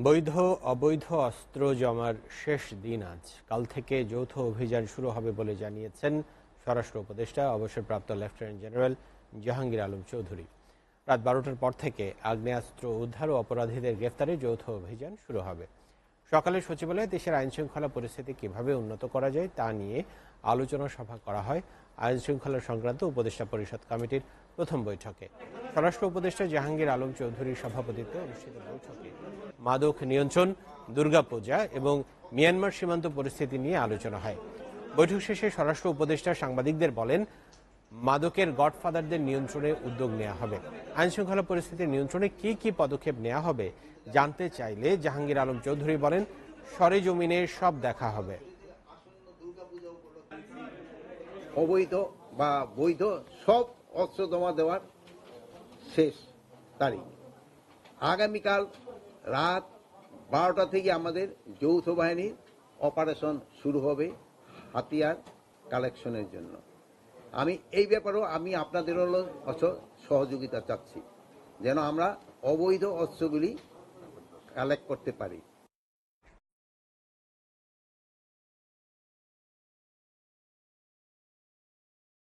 বৈধ অবৈধ অস্ত্র জমার শেষ দিন আজ। কাল থেকে যৌথ অভিযান শুরু হবে বলে জানিয়েছেন স্বরাষ্ট্র উপদেষ্টা অবসরপ্রাপ্ত লেফটেন্যান্ট জেনারেল জাহাঙ্গীর আলম চৌধুরী। রাত 12টার পর থেকে আগ্নেয়াস্ত্র উদ্ধার ও অপরাধীদের গ্রেফতারে যৌথ অভিযান শুরু হবে। সকালে সচিবালয়ে দেশের আইনশৃঙ্খলা পরিস্থিতি কিভাবে উন্নত করা যায় তা নিয়ে আলোচনা সভা করা হয় আইনশৃঙ্খলা সংক্রান্ত উপদেষ্টা পরিষদ কমিটির প্রথম বৈঠকে। স্বরাষ্ট্র উপদেষ্টা জাহাঙ্গীর আলম চৌধুরীর সভাপতিত্বে অনুষ্ঠিত বৈঠকে মাদক নিয়ন্ত্রণ, দুর্গাপূজা এবং মিয়ানমার সীমান্ত পরিস্থিতি নিয়ে আলোচনা হয়। বৈঠক শেষে স্বরাষ্ট্র উপদেষ্টা সাংবাদিকদের বলেন, মাদকের গডফাদারদের নিয়ন্ত্রণে উদ্যোগ নেওয়া হবে। আইনশৃঙ্খলা পরিস্থিতি নিয়ন্ত্রণে কি পদক্ষেপ নেওয়া হবে জানতে চাইলে জাহাঙ্গীর আলম চৌধুরী বলেন, সরেজমিনে সব দেখা হবে। অবৈধ বা বৈধ সব অস্ত্র জমা দেওয়ার শেষ তারিখ আগামীকাল রাত 12টা থেকে আমাদের যৌথ বাহিনীর অপারেশন শুরু হবে হাতিয়ার কালেকশনের জন্য। আমি এই ব্যাপারেও আমি আপনাদের সহযোগিতা চাচ্ছি, যেন আমরা অবৈধ অস্ত্রগুলি কালেক্ট করতে পারি।